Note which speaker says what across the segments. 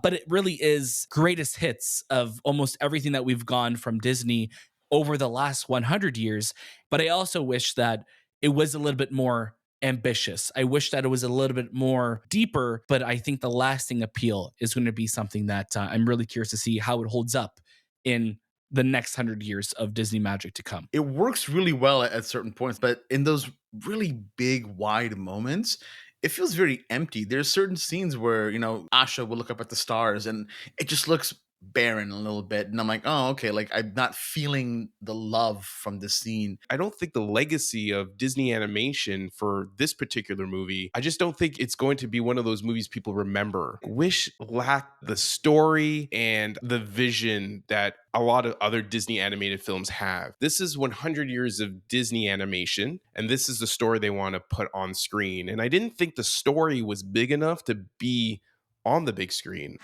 Speaker 1: But it really is greatest hits of almost everything that we've gone from Disney over the last 100 years. But I also wish that it was a little bit more ambitious. I wish that it was a little bit more deeper, but I think the lasting appeal is going to be something that I'm really curious to see how it holds up in the next 100 years of Disney magic to come.
Speaker 2: It works really well at certain points, but in those really big, wide moments, it feels very empty. There's certain scenes where, Asha will look up at the stars and it just looks barren a little bit. And I'm like, oh, okay. Like, I'm not feeling the love from this scene.
Speaker 3: I don't think the legacy of Disney animation for this particular movie, I just don't think it's going to be one of those movies people remember. Wish lacked the story and the vision that a lot of other Disney animated films have. This is 100 years of Disney animation, and this is the story they want to put on screen. And I didn't think the story was big enough to be on the big screen.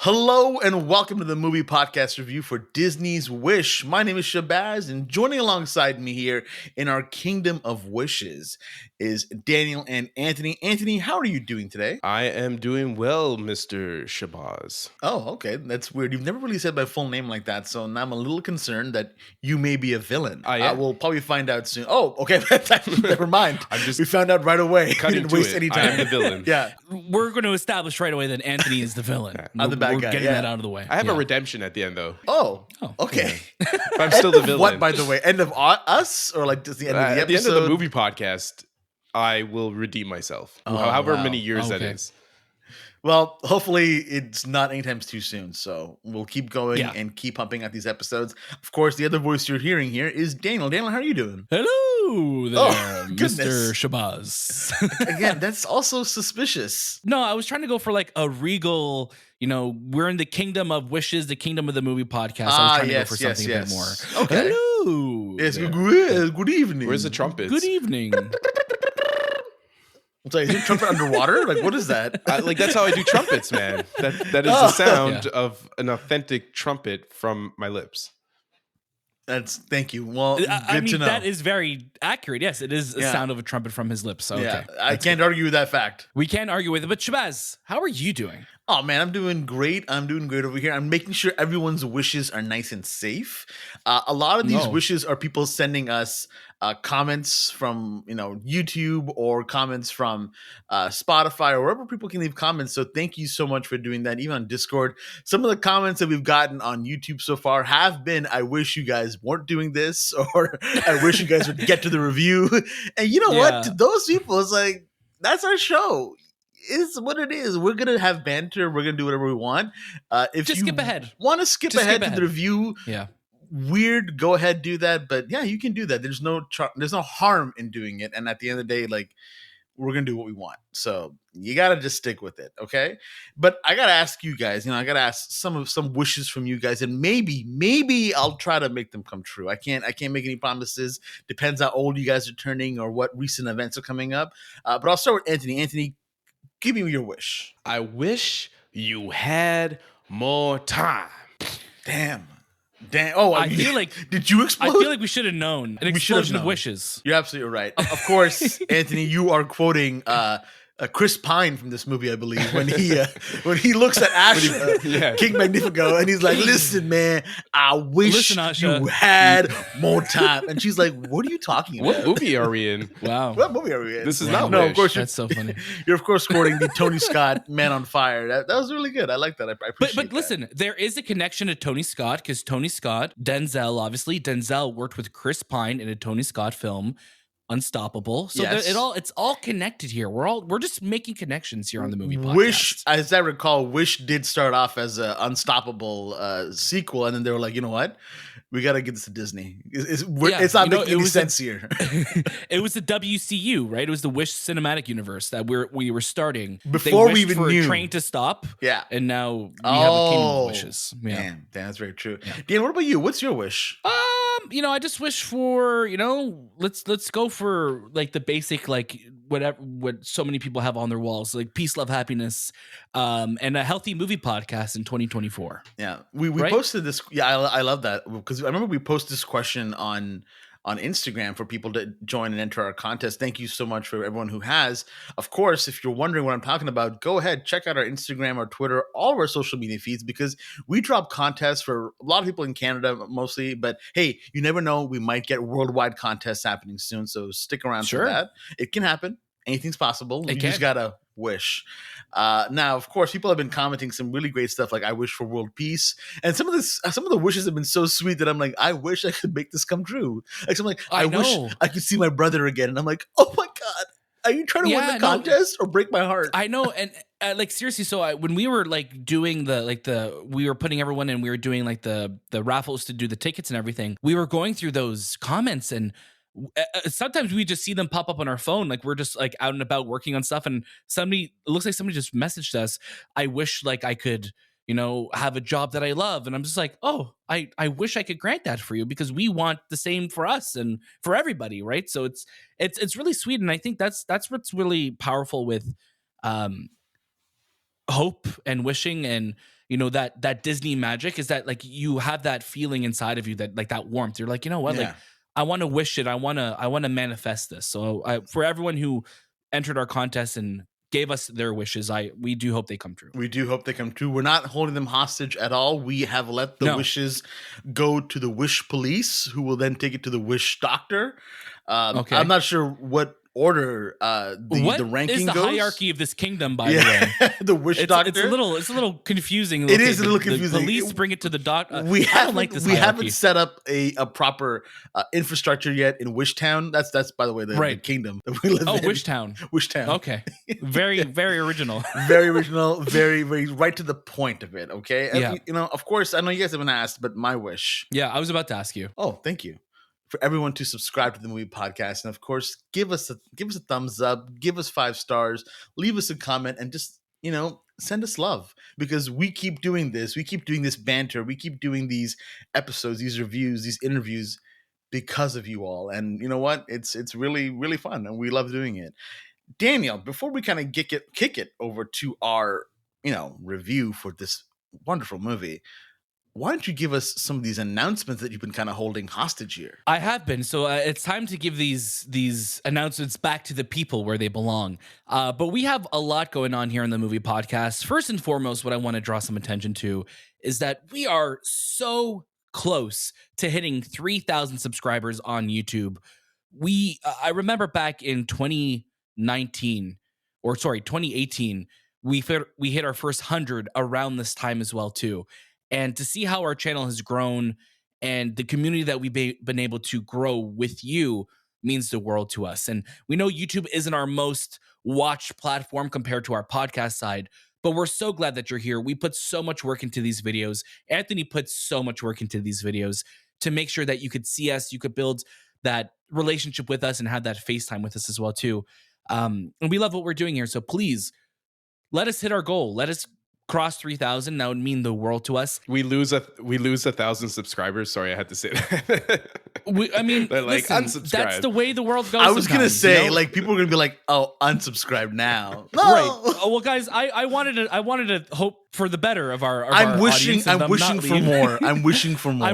Speaker 2: Hello and welcome to the movie podcast review for Disney's Wish. My name is Shahbaz, and joining alongside me here in our Kingdom of Wishes is Daniel and Anthony. Anthony, how are you doing today?
Speaker 3: I am doing well, Mr. Shahbaz.
Speaker 2: Oh, okay. That's weird. You've never really said my full name like that, so now I'm a little concerned that you may be a villain. I will probably find out soon. Oh, okay. Never mind. We found out right away. We didn't waste any time.
Speaker 3: I am the villain.
Speaker 2: Yeah.
Speaker 1: We're going to establish right away that Anthony is the villain.
Speaker 2: I'm the bad guy.
Speaker 1: Getting that out of the way.
Speaker 3: I have a redemption at the end, though.
Speaker 2: Oh, okay.
Speaker 3: Yeah. But I'm still the villain.
Speaker 2: What, by the way? End of us? Or like just the end of the episode?
Speaker 3: At the end of the movie podcast, I will redeem myself. However many years that is.
Speaker 2: Well, hopefully it's not anytime too soon. So we'll keep going and keep pumping out these episodes. Of course, the other voice you're hearing here is Daniel. Daniel, how are you doing?
Speaker 1: Hello there, Mr. Shahbaz.
Speaker 2: Again, that's also suspicious.
Speaker 1: No, I was trying to go for like a regal, we're in the kingdom of wishes, the kingdom of the movie podcast. I was trying to go for something a bit more.
Speaker 2: Okay.
Speaker 1: Hello.
Speaker 2: Yes, good evening.
Speaker 3: Where's the trumpets?
Speaker 1: Good evening.
Speaker 2: Sorry, is your trumpet underwater? Like, what is that?
Speaker 3: That's how I do trumpets, man. That is the sound of an authentic trumpet from my lips.
Speaker 2: Thank you. Well, good to know.
Speaker 1: That is very accurate. Yes, it is a sound of a trumpet from his lips. So, okay.
Speaker 2: I can't argue with that fact.
Speaker 1: We can't argue with it. But Shahbaz, how are you doing?
Speaker 2: Oh, man, I'm doing great. I'm doing great over here. I'm making sure everyone's wishes are nice and safe. A lot of these wishes are people sending us comments from, YouTube or comments from Spotify or wherever people can leave comments. So thank you so much for doing that. Even on Discord, some of the comments that we've gotten on YouTube so far have been, I wish you guys weren't doing this, or I wish you guys would get to the review. And you know what? To those people, it's like, that's our show. It's what it is. We're gonna have banter. We're gonna do whatever we want. If
Speaker 1: just
Speaker 2: you
Speaker 1: skip ahead.
Speaker 2: Want to skip ahead to the review?
Speaker 1: Yeah.
Speaker 2: Weird. Go ahead, do that. But yeah, you can do that. There's no harm in doing it. And at the end of the day, like, we're gonna do what we want. So you gotta just stick with it, okay? But I gotta ask you guys. I gotta ask some wishes from you guys, and maybe I'll try to make them come true. I can't make any promises. Depends how old you guys are turning or what recent events are coming up. But I'll start with Anthony. Anthony, give me your wish.
Speaker 3: I wish you had more time.
Speaker 2: Damn. Oh,
Speaker 1: I feel like
Speaker 2: did you explode?
Speaker 1: I feel like we should have known. An explosion of wishes.
Speaker 2: You're absolutely right. Of course, Anthony, you are quoting Chris Pine from this movie, I believe, when he looks at Asha, King Magnifico, and he's like, "Listen, man, I wish you had more time." And she's like, "What are you talking about?
Speaker 3: What movie are we in?
Speaker 1: Wow,
Speaker 2: what movie are we in?
Speaker 3: This is not
Speaker 2: no.
Speaker 3: Wish.
Speaker 2: Of course,
Speaker 1: that's so funny.
Speaker 2: You're of course quoting the Tony Scott Man on Fire. That was really good. I like that. I appreciate
Speaker 1: But listen, there is a connection to Tony Scott because Tony Scott, Denzel, obviously, Denzel worked with Chris Pine in a Tony Scott film, Unstoppable. So it's all connected here. We're just making connections here on the movie podcast.
Speaker 2: Wish, as I recall, Wish did start off as an Unstoppable sequel, and then they were like, you know what? We got to get this to Disney. It's not making any sense here.
Speaker 1: It was the WCU, right? It was the Wish cinematic universe that we were starting.
Speaker 2: Before we even knew.
Speaker 1: Train to Stop.
Speaker 2: Yeah.
Speaker 1: And now we have a Kingdom of Wishes. Yeah.
Speaker 2: Damn, that's very true. Yeah. Dan, what about you? What's your wish?
Speaker 1: I just wish for, let's go for like the basic, like what so many people have on their walls, like peace, love, happiness, and a healthy movie podcast in 2024.
Speaker 2: Yeah. We posted this. Yeah, I love that because I remember we posted this question on on Instagram for people to join and enter our contest. Thank you so much for everyone who has. Of course, if you're wondering what I'm talking about, go ahead, check out our Instagram, our Twitter, all of our social media feeds, because we drop contests for a lot of people in Canada mostly. But hey, you never know. We might get worldwide contests happening soon. So stick around for that. It can happen. Anything's possible. You just gotta wish. Now, of course, people have been commenting some really great stuff, like "I wish for world peace," and some of the wishes have been so sweet that I'm like, I wish I could make this come true. Like, I'm like, I wish I could see my brother again, and I'm like, oh my god, are you trying to win the contest or break my heart?
Speaker 1: I know, and like seriously, so when we were like doing we were putting everyone in, we were doing like the raffles to do the tickets and everything. We were going through those comments and. Sometimes we just see them pop up on our phone, like we're just like out and about working on stuff, and it looks like somebody just messaged us, I wish like I could, have a job that I love. And I'm just like, oh, I wish I could grant that for you, because we want the same for us and for everybody, right? So it's really sweet, and I think that's what's really powerful with hope and wishing, and that Disney magic, is that like you have that feeling inside of you, that like that warmth. You're like, you know what, like I want to wish it. I want to manifest this. So for everyone who entered our contest and gave us their wishes, we do hope they come true.
Speaker 2: We do hope they come true. We're not holding them hostage at all. We have let the wishes go to the wish police, who will then take it to the wish doctor. Okay. I'm not sure what order the ranking
Speaker 1: goes. What is the hierarchy of this kingdom, by the way?
Speaker 2: The wish doctor.
Speaker 1: It's a little confusing.
Speaker 2: It is a little confusing.
Speaker 1: The police bring it to the doctor. I don't like this.
Speaker 2: We haven't set up a proper infrastructure yet in Wishtown. That's by the way the kingdom that we live in.
Speaker 1: Wishtown.
Speaker 2: Wishtown.
Speaker 1: Okay. Very very original.
Speaker 2: Very original. Very very right to the point of it. Okay. Of course, I know you guys haven't asked, but my wish.
Speaker 1: Yeah, I was about to ask you.
Speaker 2: Oh, thank you. For everyone to subscribe to the movie podcast, and of course, give us a thumbs up, give us 5 stars, leave us a comment, and just send us love, because we keep doing this. We keep doing this banter. We keep doing these episodes, these reviews, these interviews, because of you all. And you know what? It's really really fun, and we love doing it. Daniel, before we kind of kick it over to our review for this wonderful movie, why don't you give us some of these announcements that you've been kind of holding hostage here?
Speaker 1: I have been. So it's time to give these announcements back to the people where they belong. But we have a lot going on here in the movie podcast. First and foremost, what I want to draw some attention to is that we are so close to hitting 3,000 subscribers on YouTube. I remember back in 2018, we hit our first 100 around this time as well too. And to see how our channel has grown and the community that we've been able to grow with you means the world to us. And we know YouTube isn't our most watched platform compared to our podcast side, but we're so glad that you're here. We put so much work into these videos. Anthony puts so much work into these videos to make sure that you could see us, you could build that relationship with us and have that FaceTime with us as well too. And we love what we're doing here. So please let us hit our goal. Let us cross 3,000. That would mean the world to us.
Speaker 3: We lose 1,000 subscribers. Sorry, I had to say that.
Speaker 1: Listen, that's the way the world goes.
Speaker 2: I was gonna say, like, people are gonna be like, "Oh, unsubscribe now." No!
Speaker 1: Right. Oh, well, guys, I wanted to hope for the better of our. I'm wishing for
Speaker 2: more. I'm wishing for more.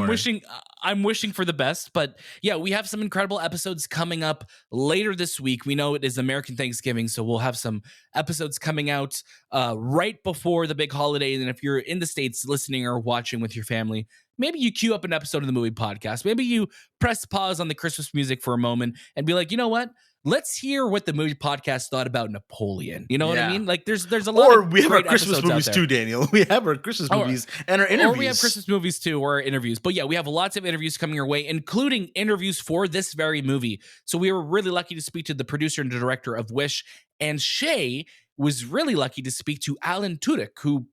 Speaker 1: I'm wishing for the best. But yeah, we have some incredible episodes coming up later this week. We know it is American Thanksgiving, so we'll have some episodes coming out right before the big holiday. And if you're in the States listening or watching with your family, maybe you queue up an episode of the movie podcast. Maybe you press pause on the Christmas music for a moment and be like, you know what? Let's hear what the movie podcast thought about Napoleon. You know what I mean? Like there's a lot
Speaker 2: or
Speaker 1: of
Speaker 2: we have our Christmas movies too, Daniel. We have our Christmas movies and our interviews.
Speaker 1: Or we have Christmas movies too, or our interviews. But yeah, we have lots of interviews coming your way, including interviews for this very movie. So we were really lucky to speak to the producer and director of Wish, and Shay was really lucky to speak to Alan Tudyk, who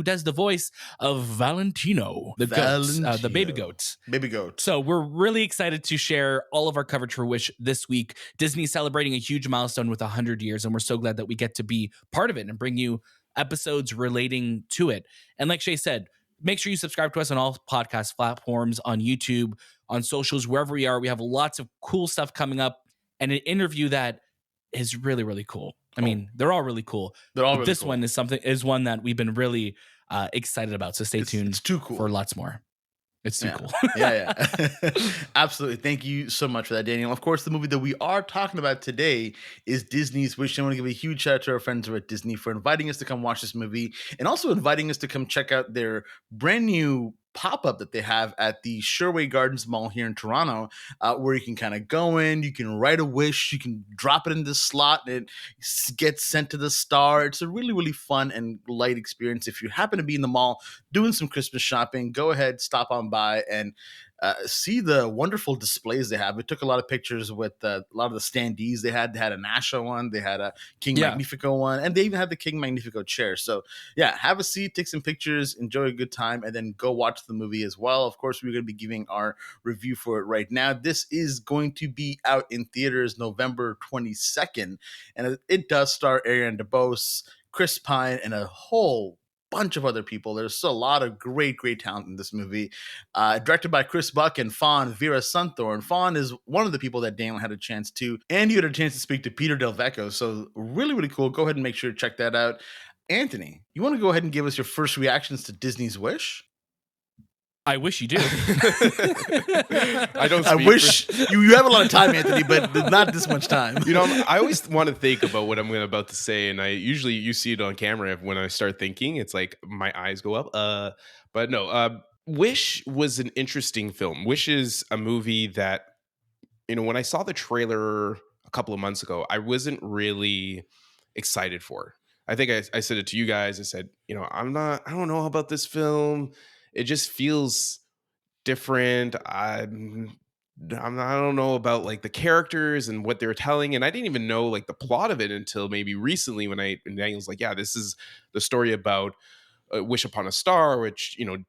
Speaker 1: does the voice of Valentino, the baby goat.
Speaker 2: Baby goat.
Speaker 1: So we're really excited to share all of our coverage for Wish this week. Disney's celebrating a huge milestone with 100 years, and we're so glad that we get to be part of it and bring you episodes relating to it. And like Shay said, make sure you subscribe to us on all podcast platforms, on YouTube, on socials, wherever we are. We have lots of cool stuff coming up, and an interview that is really, really cool. I mean, they're all really cool. This one is one that we've been really excited about. So stay tuned
Speaker 2: it's too cool
Speaker 1: for lots more. It's too
Speaker 2: Yeah.
Speaker 1: cool.
Speaker 2: Yeah. Absolutely. Thank you so much for that, Daniel. Of course, the movie that we are talking about today is Disney's Wish. I want to give a huge shout out to our friends over at Disney for inviting us to come watch this movie and also inviting us to come check out their brand new pop-up that they have at the Sherway Gardens Mall here in Toronto, where you can kind of go in, you can write a wish, you can drop it in this slot, and it gets sent to the star. It's a really, really fun and light experience. If you happen to be in the mall doing some Christmas shopping, go ahead, stop on by and see the wonderful displays they have. We took a lot of pictures with a lot of the standees they had. They had an Asha one, they had a King
Speaker 1: Yeah.
Speaker 2: Magnifico one, and they even had the King Magnifico chair. So yeah, have a seat, take some pictures, enjoy a good time, and then go watch the movie as well. Of course, we're going to be giving our review for it right now. This is going to be out in theaters November 22nd, and it does star Ariana DeBose, Chris Pine, and a whole bunch of other people. There's still a lot of great talent in this movie. Directed by Chris Buck and Fawn Veerasunthorn. Fawn is one of the people that Daniel had a chance to, and you had a chance to speak to Peter Del Vecchio. So really, really cool. Go ahead and make sure to check that out. Anthony, you want to go ahead and give us your first reactions to Disney's Wish?
Speaker 1: I wish you do.
Speaker 3: I don't.
Speaker 2: I wish you have a lot of time, Anthony, but not this much time.
Speaker 3: You know, I always want to think about what I'm about to say, and you see it on camera when I start thinking. It's like my eyes go up. But no. Wish was an interesting film. Wish is a movie that, you know, when I saw the trailer a couple of months ago, I wasn't really excited for. I think I said it to you guys. I said, you know, I don't know about this film. It just feels different. I don't know about like the characters and what they're telling, and I didn't even know like the plot of it until maybe recently when Daniel's like, yeah, this is the story about Wish Upon a Star, which, you know,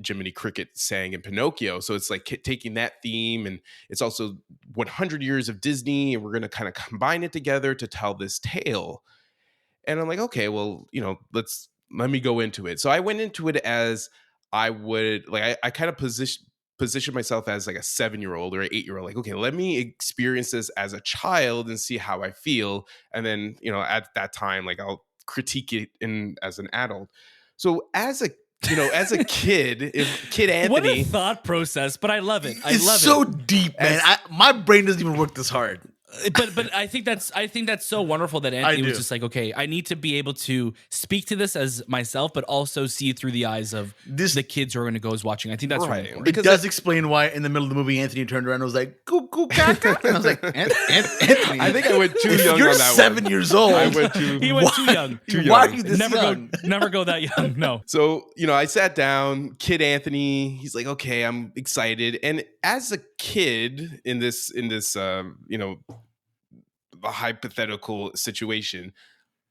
Speaker 3: Jiminy Cricket sang in Pinocchio. So it's like taking that theme, and it's also 100 years of Disney, and we're going to kind of combine it together to tell this tale. And I'm like, okay, well, you know, let me go into it. So I went into it as I would like, I kind of position myself as like a 7-year-old or an 8-year-old. Like, okay, let me experience this as a child and see how I feel. And then, you know, at that time, like I'll critique it as an adult. So as a kid, if kid Anthony,
Speaker 1: What a thought process, but I love it. I
Speaker 2: it's
Speaker 1: love
Speaker 2: so
Speaker 1: it.
Speaker 2: deep, man. My brain doesn't even work this hard.
Speaker 1: But I think that's so wonderful that Anthony was just like, okay, I need to be able to speak to this as myself, but also see through the eyes of the kids who are going to go as watching. I think that's
Speaker 3: right.
Speaker 1: really important.
Speaker 2: It does explain why in the middle of the movie Anthony turned around and was like, "Cuckoo, caca," and I was like, "Anthony,
Speaker 3: I think I went too young.
Speaker 2: You're
Speaker 3: on that
Speaker 2: 7
Speaker 3: one.
Speaker 2: years old.
Speaker 1: He went too young.
Speaker 2: Why are you this
Speaker 1: Never
Speaker 2: young?
Speaker 1: never go that young. No.
Speaker 3: So, you know, I sat down, kid Anthony, he's like, okay, I'm excited. And as a kid in this, you know, a hypothetical situation,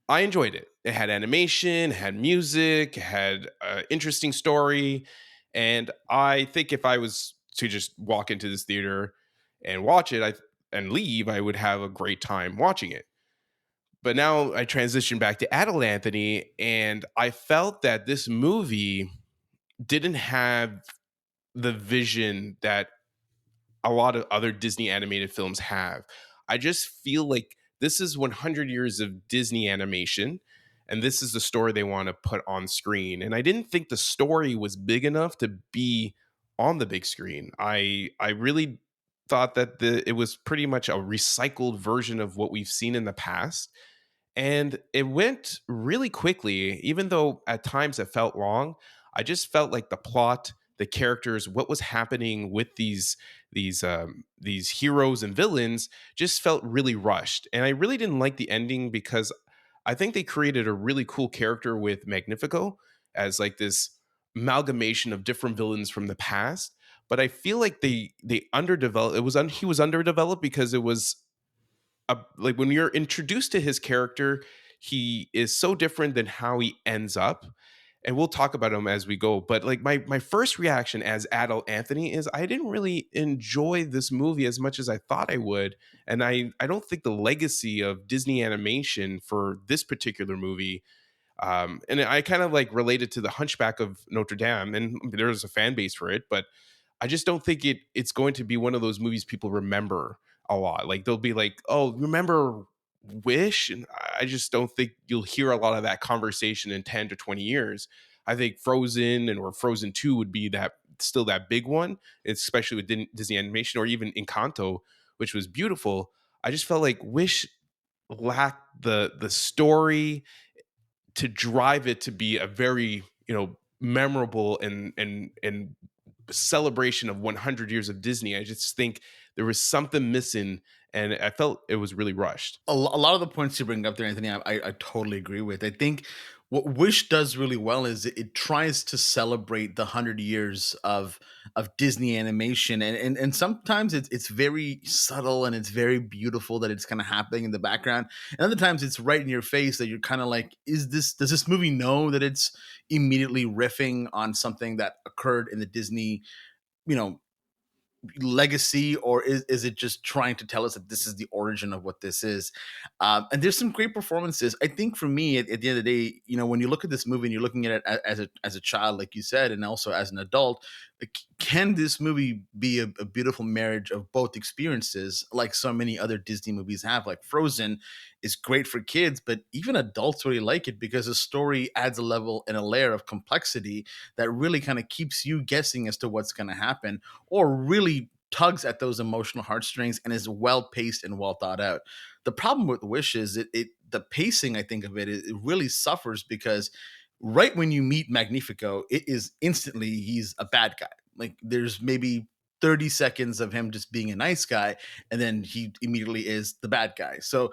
Speaker 3: I enjoyed it. It had animation, it had music, it had an interesting story. And I think if I was to just walk into this theater and watch it and leave, I would have a great time watching it. But now I transition back to adult Anthony, and I felt that this movie didn't have the vision that a lot of other Disney animated films have. I just feel like this is 100 years of Disney animation, and this is the story they want to put on screen. And I didn't think the story was big enough to be on the big screen. I really thought that it was pretty much a recycled version of what we've seen in the past. And it went really quickly, even though at times it felt long. I just felt like the plot, the characters, what was happening with these heroes and villains just felt really rushed. And I really didn't like the ending because I think they created a really cool character with Magnifico as like this amalgamation of different villains from the past. But I feel like they underdeveloped. He was underdeveloped because it was like when you're introduced to his character, he is so different than how he ends up. And we'll talk about him as we go. But like my first reaction as adult Anthony is I didn't really enjoy this movie as much as I thought I would. And I don't think the legacy of Disney animation for this particular movie, and I kind of like related to the Hunchback of Notre Dame, and there's a fan base for it, but I just don't think it's going to be one of those movies people remember a lot. Like they'll be like, "Oh, remember Wish?" And I just don't think you'll hear a lot of that conversation in 10 to 20 years. I think Frozen or Frozen 2 would be still that big one, especially with Disney animation or even Encanto, which was beautiful. I just felt like Wish lacked the story to drive it to be a very, memorable and celebration of 100 years of Disney. I just think there was something missing, and I felt it was really rushed.
Speaker 2: A lot of the points you bring up there, Anthony, I totally agree with. I think what Wish does really well is it tries to celebrate the 100 years of Disney animation, and sometimes it's very subtle and it's very beautiful that it's kind of happening in the background, and other times it's right in your face that you're kind of like, does this movie know that it's immediately riffing on something that occurred in the Disney, you know, legacy, or is it just trying to tell us that this is the origin of what this is? And there's some great performances. I think for me, at the end of the day, when you look at this movie and you're looking at it as a child, like you said, and also as an adult, like, can this movie be a beautiful marriage of both experiences, like so many other Disney movies have? Like Frozen is great for kids, but even adults really like it because the story adds a level and a layer of complexity that really kind of keeps you guessing as to what's going to happen, or really tugs at those emotional heartstrings and is well paced and well thought out. The problem with Wish is the pacing, I think, of it really suffers because right when you meet Magnifico, it is instantly he's a bad guy. Like there's maybe 30 seconds of him just being a nice guy, and then he immediately is the bad guy. So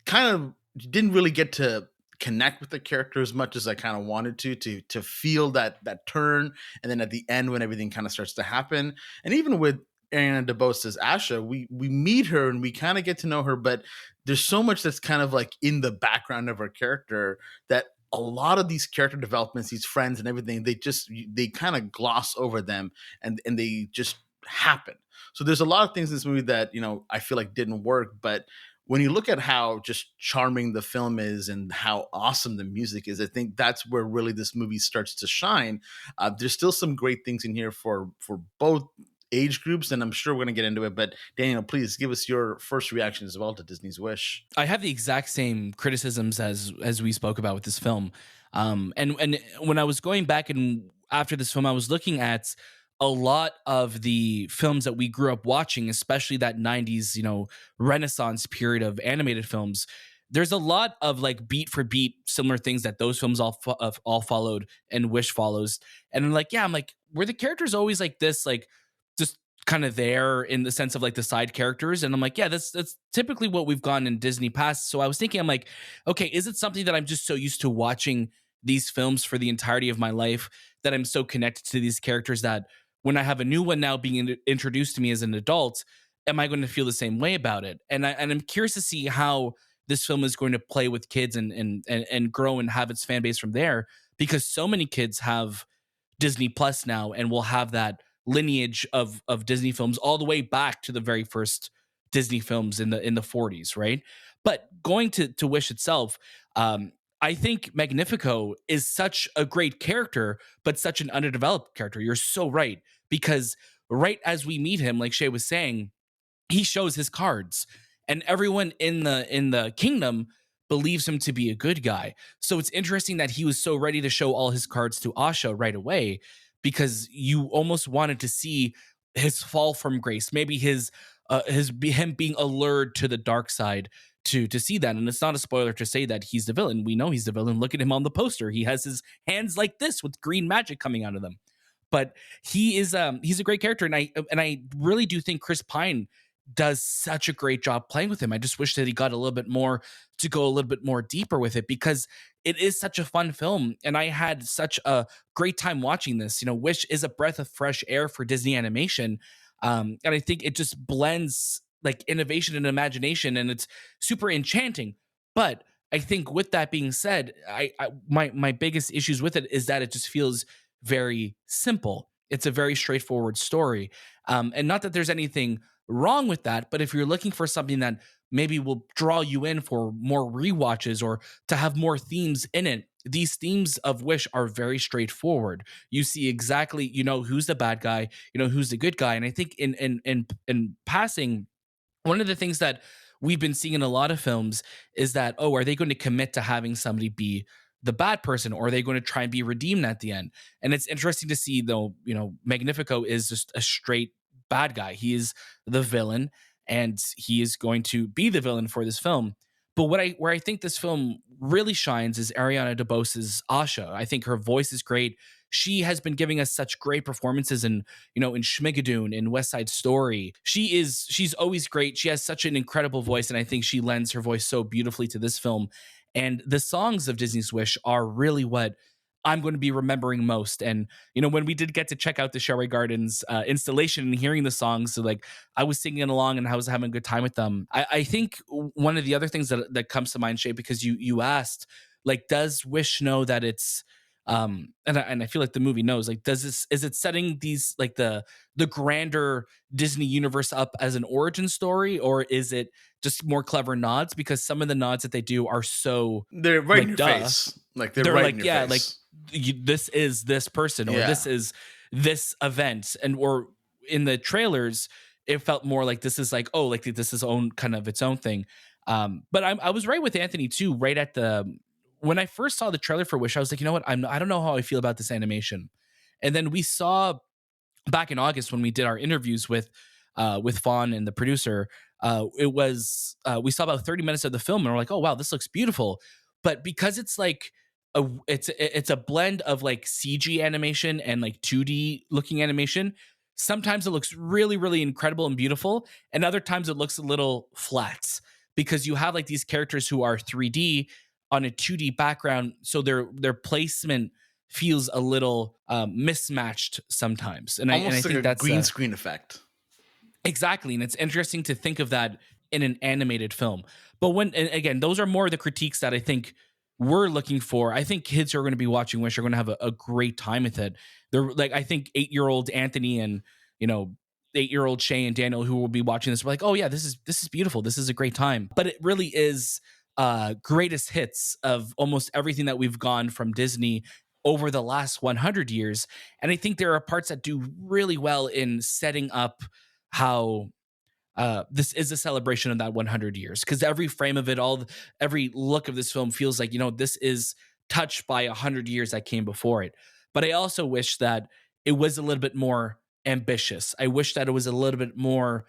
Speaker 2: kind of didn't really get to connect with the character as much as I kind of wanted to feel that turn, and then at the end when everything kind of starts to happen, and even with Ariana DeBose as Asha, we meet her and we kind of get to know her, but there's so much that's kind of like in the background of her character that a lot of these character developments, these friends and everything, they kind of gloss over them, and they just happen. So there's a lot of things in this movie that I feel like didn't work, but when you look at how just charming the film is and how awesome the music is, I think that's where really this movie starts to shine. There's still some great things in here for both age groups, and I'm sure we're going to get into it. But Daniel, please give us your first reaction as well to Disney's Wish.
Speaker 1: I have the exact same criticisms as we spoke about with this film. And when I was going back and after this film, I was looking at a lot of the films that we grew up watching, especially that 90s, Renaissance period of animated films. There's a lot of like beat for beat similar things that those films all followed and Wish follows. And I'm like, were the characters always like this, like just kind of there in the sense of like the side characters? And I'm like, yeah, that's typically what we've gone in Disney past. So I was thinking, I'm like, okay, is it something that I'm just so used to watching these films for the entirety of my life that I'm so connected to these characters that when I have a new one now being introduced to me as an adult, am I going to feel the same way about it? And I'm curious to see how this film is going to play with kids and grow and have its fan base from there, because so many kids have Disney Plus now and will have that lineage of Disney films all the way back to the very first Disney films in the 40s, right? But going to Wish itself, I think Magnifico is such a great character, but such an underdeveloped character. You're so right, because right as we meet him, like Shay was saying, he shows his cards, and everyone in the kingdom believes him to be a good guy. So it's interesting that he was so ready to show all his cards to Asha right away, because you almost wanted to see his fall from grace, maybe him being allured to the dark side to see that. And it's not a spoiler to say that he's the villain. We know he's the villain. Look at him on the poster. He has his hands like this with green magic coming out of them. But he's a great character, and I really do think Chris Pine does such a great job playing with him. I just wish that he got a little bit more to go a little bit more deeper with it, because it is such a fun film, and I had such a great time watching this. Wish is a breath of fresh air for Disney animation, and I think it just blends like innovation and imagination, and it's super enchanting. But I think with that being said, my biggest issues with it is that it just feels very simple. It's a very straightforward story, and not that there's anything wrong with that, but if you're looking for something that maybe will draw you in for more rewatches or to have more themes in it, these themes of Wish are very straightforward. You see exactly, who's the bad guy, who's the good guy. And I think in passing, one of the things that we've been seeing in a lot of films is that, oh, are they going to commit to having somebody be the bad person, or are they going to try and be redeemed at the end? And it's interesting to see, though, Magnifico is just a straight bad guy. He is the villain, and he is going to be the villain for this film. But where I think this film really shines is Ariana DeBose's Asha. I think her voice is great. She has been giving us such great performances in Schmigadoon, in West Side Story. She's always great. She has such an incredible voice, and I think she lends her voice so beautifully to this film. And the songs of Disney's Wish are really what I'm going to be remembering most. And when we did get to check out the Sherry Gardens installation and hearing the songs, so like I was singing along and I was having a good time with them. I think one of the other things that comes to mind, Shay, because you asked, like, does Wish know that it's and I feel like the movie knows, like, is it setting these, like, the grander Disney universe up as an origin story, or is it just more clever nods? Because some of the nods that they do are so,
Speaker 2: they're right in
Speaker 1: like,
Speaker 2: your
Speaker 1: duh.
Speaker 2: face. Like they're
Speaker 1: They're
Speaker 2: right
Speaker 1: like,
Speaker 2: in your
Speaker 1: yeah, like,
Speaker 2: face.
Speaker 1: this is this person, or
Speaker 2: Yeah.
Speaker 1: this is this event. And or in the trailers it felt more like this is like, oh, like this is own kind of its own thing. But I was right with Anthony too. Right at the when I first saw the trailer for Wish, I was like, you know what, I don't know how I feel about this animation. And then we saw back in August when we did our interviews with Fawn and the producer. It was we saw about 30 minutes of the film and we're like, oh wow, this looks beautiful. But because it's like it's a blend of like CG animation and like 2D looking animation, sometimes it looks really, really incredible and beautiful, and other times it looks a little flat because you have like these characters who are 3D on a 2D background, so their placement feels a little mismatched sometimes. And I
Speaker 2: Almost like
Speaker 1: think
Speaker 2: a
Speaker 1: that's
Speaker 2: green screen effect.
Speaker 1: exactly. And it's interesting to think of that in an animated film. But and again, those are more the critiques that I think we're looking for. I think kids who are going to be watching Wish are going to have a great time with it. They're like, I think 8-year-old Anthony and, 8-year-old Shay and Daniel who will be watching this were like, oh yeah, this is beautiful. This is a great time. But it really is greatest hits of almost everything that we've gone from Disney over the last 100 years. And I think there are parts that do really well in setting up how this is a celebration of that 100 years, because every frame of it, every look of this film feels like, this is touched by 100 years that came before it. But I also wish that it was a little bit more ambitious. I wish that it was a little bit more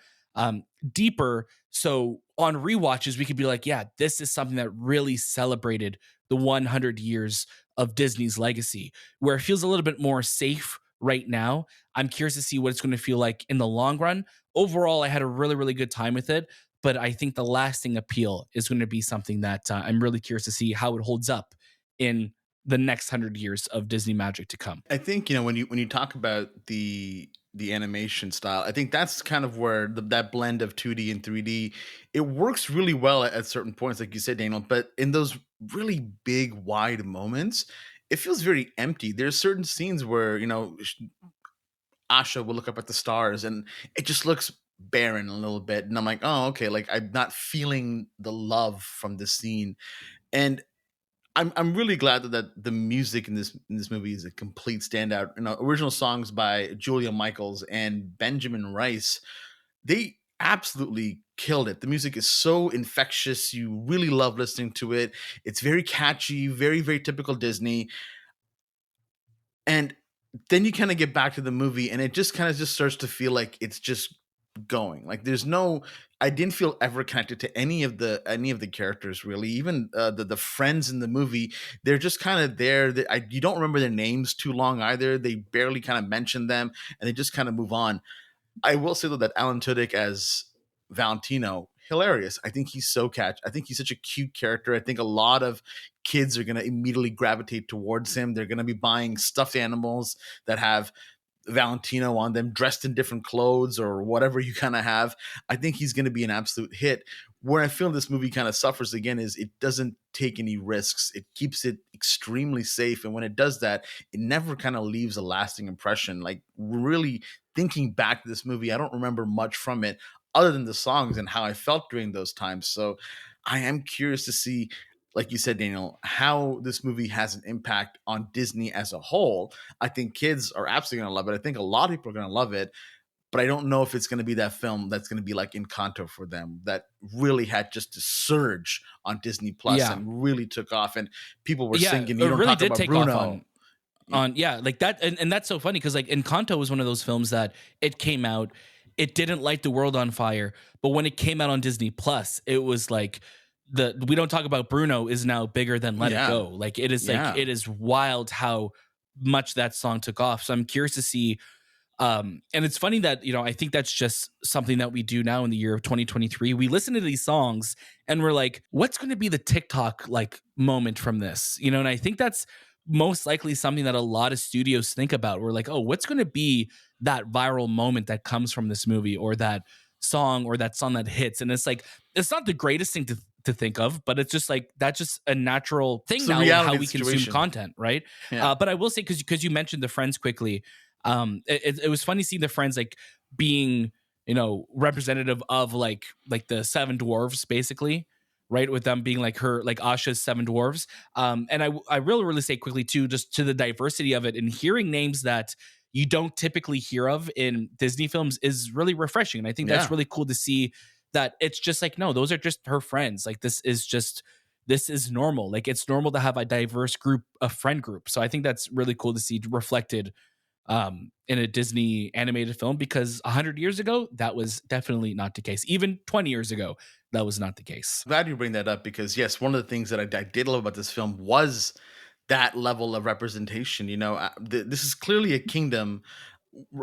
Speaker 1: deeper, so on rewatches we could be like, yeah, this is something that really celebrated the 100 years of Disney's legacy. Where it feels a little bit more safe right now, I'm curious to see what it's going to feel like in the long run. Overall, I had a really, really good time with it, but I think the lasting appeal is going to be something that I'm really curious to see how it holds up in the next 100 years of Disney magic to come.
Speaker 2: I think when you talk about the animation style, I think that's kind of where that blend of 2D and 3D, it works really well at certain points, like you said, Daniel. But in those really big, wide moments, it feels very empty. There's certain scenes where Asha will look up at the stars and it just looks barren a little bit, and I'm like, oh, okay, like I'm not feeling the love from this scene. And I'm really glad that the music in this movie is a complete standout. Original songs by Julia Michaels and Benjamin Rice, they absolutely killed it. The music is so infectious. You really love listening to it. It's very catchy, very, very typical Disney. And then you kind of get back to the movie and it just kind of just starts to feel like it's just going. Like there's no, I didn't feel ever connected to any of the characters really. Even the friends in the movie, they're just kind of there. You don't remember their names too long either. They barely kind of mention them and they just kind of move on. I will say though that Alan Tudyk as Valentino, hilarious. I think he's so catch. I think he's such a cute character. I think a lot of kids are going to immediately gravitate towards him. They're going to be buying stuffed animals that have Valentino on them, dressed in different clothes or whatever you kind of have. I think he's going to be an absolute hit. Where I feel this movie kind of suffers again is it doesn't take any risks. It keeps it extremely safe. And when it does that, it never kind of leaves a lasting impression. Like really thinking back to this movie, I don't remember much from it other than the songs and how I felt during those times. So I am curious to see, like you said, Daniel, how this movie has an impact on Disney as a whole. I think kids are absolutely going to love it. I think a lot of people are going to love it. but I don't know if it's going to be that film that's going to be like Encanto for them, that really had just a surge on Disney Plus
Speaker 1: Yeah.
Speaker 2: and really took off, and people were
Speaker 1: Yeah,
Speaker 2: singing.
Speaker 1: it
Speaker 2: You don't
Speaker 1: really
Speaker 2: talk
Speaker 1: did
Speaker 2: about
Speaker 1: take off
Speaker 2: Bruno.
Speaker 1: on like that, and that's so funny because like Encanto was one of those films that it came out, it didn't light the world on fire, but when it came out on Disney Plus, it was like the We Don't Talk About Bruno is now bigger than Let It
Speaker 2: Yeah.
Speaker 1: Go. Like it is like
Speaker 2: Yeah.
Speaker 1: it is wild how much that song took off. So I'm curious to see. And it's funny that, you know, I think that's just something that we do now in the year of 2023. We listen to these songs and we're like, what's going to be the TikTok like moment from this? You know, and I think that's most likely something that a lot of studios think about. We're like, oh, what's going to be that viral moment that comes from this movie or that song that hits? And it's like, it's not the greatest thing to think of, but it's just like, that's just a natural thing
Speaker 2: It's a
Speaker 1: now of
Speaker 2: reality
Speaker 1: how we consume
Speaker 2: situation.
Speaker 1: content. Right.
Speaker 2: Yeah.
Speaker 1: But I will say, because you mentioned the Friends quickly, it was funny seeing the Friends like being, you know, representative of like the seven dwarves basically, right, with them being like her, like Asha's seven dwarves. And I really say quickly too, just to the diversity of it, and hearing names that you don't typically hear of in Disney films is really refreshing. And I think that's
Speaker 2: Yeah.
Speaker 1: really cool to see that it's just like, no, those are just her friends. Like this is normal. Like it's normal to have a diverse group, a friend group. So I think that's really cool to see reflected in a Disney animated film, because 100 years ago, that was definitely not the case. Even 20 years ago, that was not the case.
Speaker 2: Glad you bring that up, because yes, one of the things that I did love about this film was that level of representation. You know, this is clearly a kingdom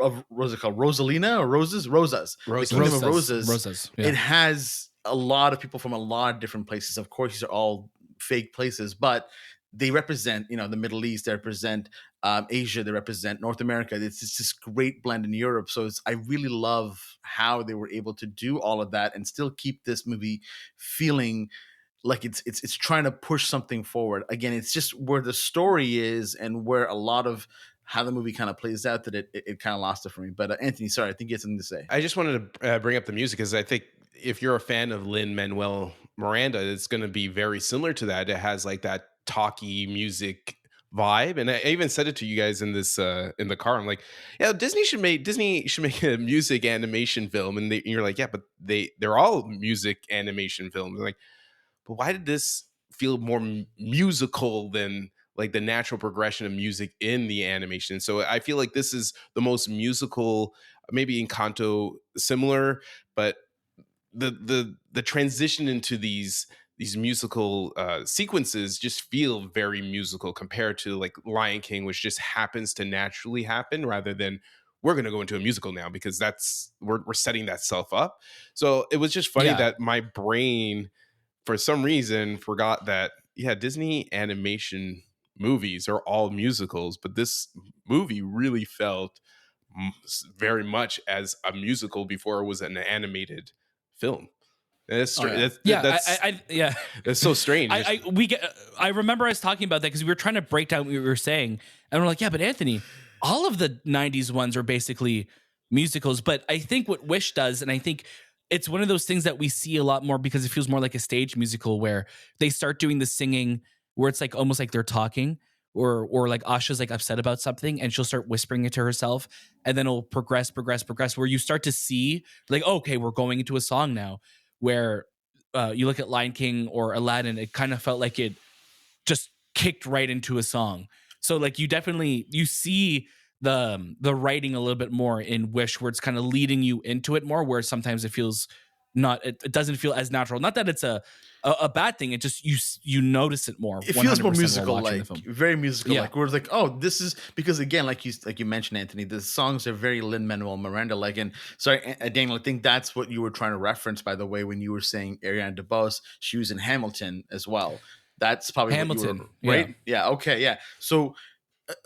Speaker 2: of, what's it called, Rosalina or Rosas, the kingdom of Rosas.
Speaker 1: Rosas. Yeah.
Speaker 2: It has a lot of people from a lot of different places. Of course, these are all fake places, but they represent, you know, the Middle East, they represent Asia, they represent North America. It's this great blend in Europe. So I really love how they were able to do all of that and still keep this movie feeling like it's trying to push something forward. Again, it's just where the story is and where a lot of how the movie kind of plays out that it kind of lost it for me. But Anthony, sorry, I think you had something to say.
Speaker 3: I just wanted to bring up the music because I think if you're a fan of Lin-Manuel Miranda, it's going to be very similar to that. It has like that talky music vibe, and I even said it to you guys in this in the car. I'm like, yeah, Disney should make a music animation film, and you're like, yeah, but they're all music animation films. I'm like, but why did this feel more musical than like the natural progression of music in the animation? So I feel like this is the most musical, maybe Encanto similar, but the transition into these musical sequences just feel very musical compared to like Lion King, which just happens to naturally happen rather than we're going to go into a musical now because that's we're setting that self up. So it was just funny that my brain for some reason forgot that Disney animation movies are all musicals, but this movie really felt very much as a musical before it was an animated film. And that's that's so strange.
Speaker 1: I remember us talking about that because we were trying to break down what we were saying, and we're like, yeah, but Anthony, all of the 90s ones are basically musicals. But I think what Wish does, and I think it's one of those things that we see a lot more because it feels more like a stage musical where they start doing the singing where it's like almost like they're talking, or like Asha's like upset about something and she'll start whispering it to herself, and then it'll progress where you start to see like, oh, okay, we're going into a song now. Where you look at Lion King or Aladdin, it kind of felt like it just kicked right into a song. So like you see the writing a little bit more in Wish, where it's kind of leading you into it more, where sometimes it feels it doesn't feel as natural. Not that it's a bad thing. It just you notice it more.
Speaker 2: It feels more
Speaker 1: 100%
Speaker 2: musical,
Speaker 1: while watching
Speaker 2: like
Speaker 1: the film.
Speaker 2: very musical.
Speaker 1: Yeah.
Speaker 2: Like we're like, oh, this is because again, like you mentioned, Anthony, the songs are very Lin-Manuel Miranda like. And sorry, Daniel, I think that's what you were trying to reference, by the way, when you were saying Ariana DeBose. She was in Hamilton as well. That's probably
Speaker 1: Hamilton,
Speaker 2: what you were, right? Yeah. Okay. Yeah. So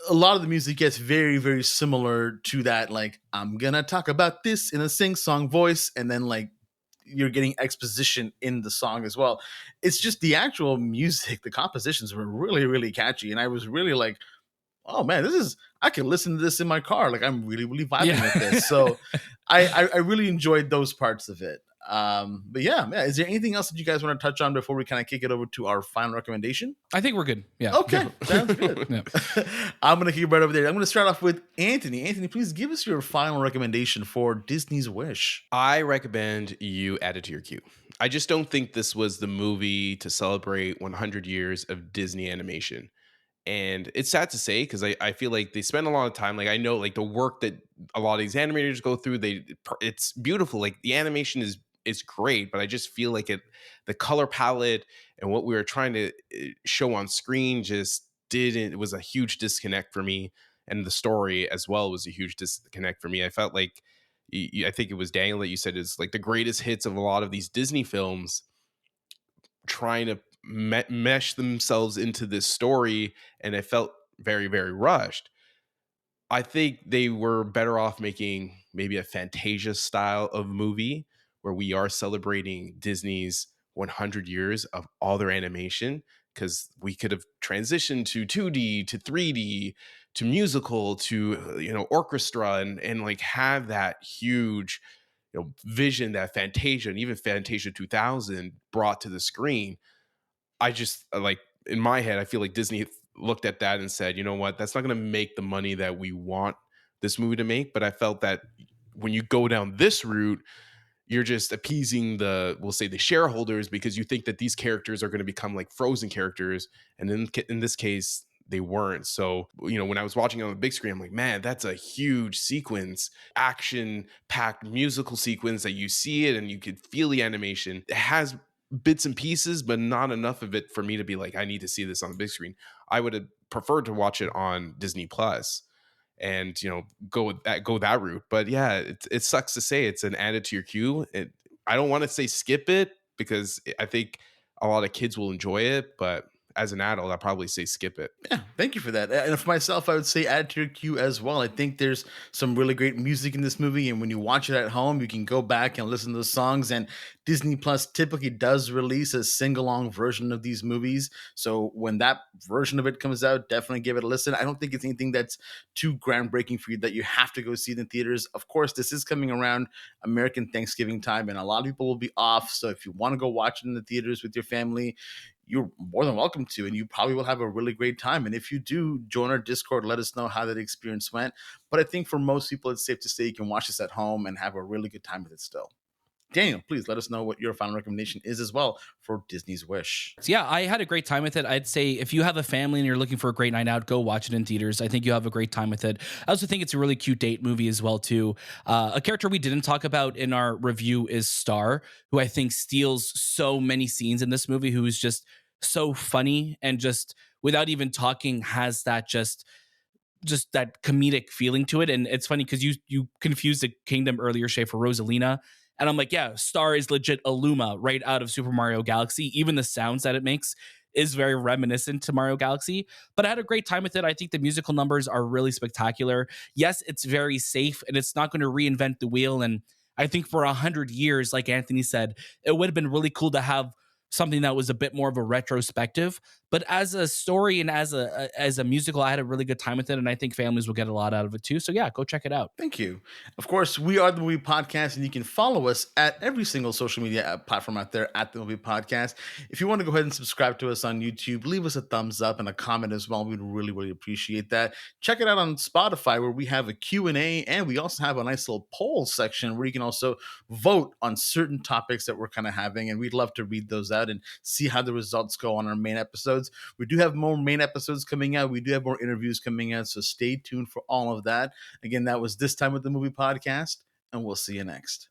Speaker 2: a lot of the music gets very, very similar to that. Like, I'm gonna talk about this in a sing-song voice, and then like you're getting exposition in the song as well. It's just the actual music, the compositions were really, really catchy, and I was really like, oh man, I can listen to this in my car. Like I'm really, really vibing with this. So I really enjoyed those parts of it. But yeah, is there anything else that you guys want to touch on before we kind of kick it over to our final recommendation?
Speaker 1: I think we're good. Yeah.
Speaker 2: Okay, sounds good.
Speaker 1: Yeah.
Speaker 2: I'm going to keep right over there. I'm going to start off with Anthony. Anthony, please give us your final recommendation for Disney's Wish.
Speaker 3: I recommend you add it to your queue. I just don't think this was the movie to celebrate 100 years of Disney animation. And it's sad to say because I feel like they spend a lot of time. Like I know like the work that a lot of these animators go through, it's beautiful. Like the animation is great, but I just feel like the color palette and what we were trying to show on screen just didn't. It was a huge disconnect for me, and the story as well was a huge disconnect for me. I felt like I think it was Daniel that you said is like the greatest hits of a lot of these Disney films trying to mesh themselves into this story, and it felt very, very rushed. I think they were better off making maybe a Fantasia style of movie where we are celebrating Disney's 100 years of all their animation, because we could have transitioned to 2D to 3D to musical to orchestra and like have that huge vision that Fantasia and even Fantasia 2000 brought to the screen. I just like in my head, I feel like Disney looked at that and said, you know what, that's not going to make the money that we want this movie to make. But I felt that when you go down this route, you're just appeasing we'll say the shareholders, because you think that these characters are going to become like Frozen characters. And in this case, they weren't. So, when I was watching it on the big screen, I'm like, man, that's a huge sequence, action packed musical sequence that you see it and you could feel the animation. It has bits and pieces, but not enough of it for me to be like, I need to see this on the big screen. I would have preferred to watch it on Disney Plus and go that route. But yeah, it sucks to say it's an added to your queue. I don't want to say skip it because I think a lot of kids will enjoy it, but as an adult, I'd probably say skip it.
Speaker 2: Yeah, thank you for that. And for myself, I would say add to your queue as well. I think there's some really great music in this movie, and when you watch it at home, you can go back and listen to the songs. And Disney Plus typically does release a sing-along version of these movies, so when that version of it comes out, definitely give it a listen. I don't think it's anything that's too groundbreaking for you that you have to go see it in theaters. Of course, this is coming around American Thanksgiving time, and a lot of people will be off. So if you want to go watch it in the theaters with your family, you're more than welcome to, and you probably will have a really great time. And if you do, join our Discord, let us know how that experience went. But I think for most people, it's safe to say you can watch this at home and have a really good time with it still. Daniel, please let us know what your final recommendation is as well for Disney's Wish.
Speaker 1: So yeah, I had a great time with it. I'd say if you have a family and you're looking for a great night out, go watch it in theaters. I think you'll have a great time with it. I also think it's a really cute date movie as well too. A character we didn't talk about in our review is Star, who I think steals so many scenes in this movie, who is just so funny and just without even talking has that just that comedic feeling to it. And it's funny because you confused the kingdom earlier, Shay, for Rosalina. And I'm like, yeah, Star is legit a Luma right out of Super Mario Galaxy. Even the sounds that it makes is very reminiscent to Mario Galaxy. But I had a great time with it. I think the musical numbers are really spectacular. Yes, it's very safe and it's not going to reinvent the wheel. And I think for 100 years, like Anthony said, it would have been really cool to have something that was a bit more of a retrospective. But as a story and as a musical, I had a really good time with it, and I think families will get a lot out of it too. So yeah, go check it out.
Speaker 2: Thank you. Of course, we are the Movie Podcast, and you can follow us at every single social media platform out there at the Movie Podcast. If you want to go ahead and subscribe to us on YouTube, leave us a thumbs up and a comment as well. We'd really, really appreciate that. Check it out on Spotify, where we have a Q&A, and we also have a nice little poll section where you can also vote on certain topics that we're kind of having, and we'd love to read those out and see how the results go on our main episodes. We do have more main episodes coming out. We do have more interviews coming out, so stay tuned for all of that. Again, that was This Time with the Movie Podcast, and we'll see you next.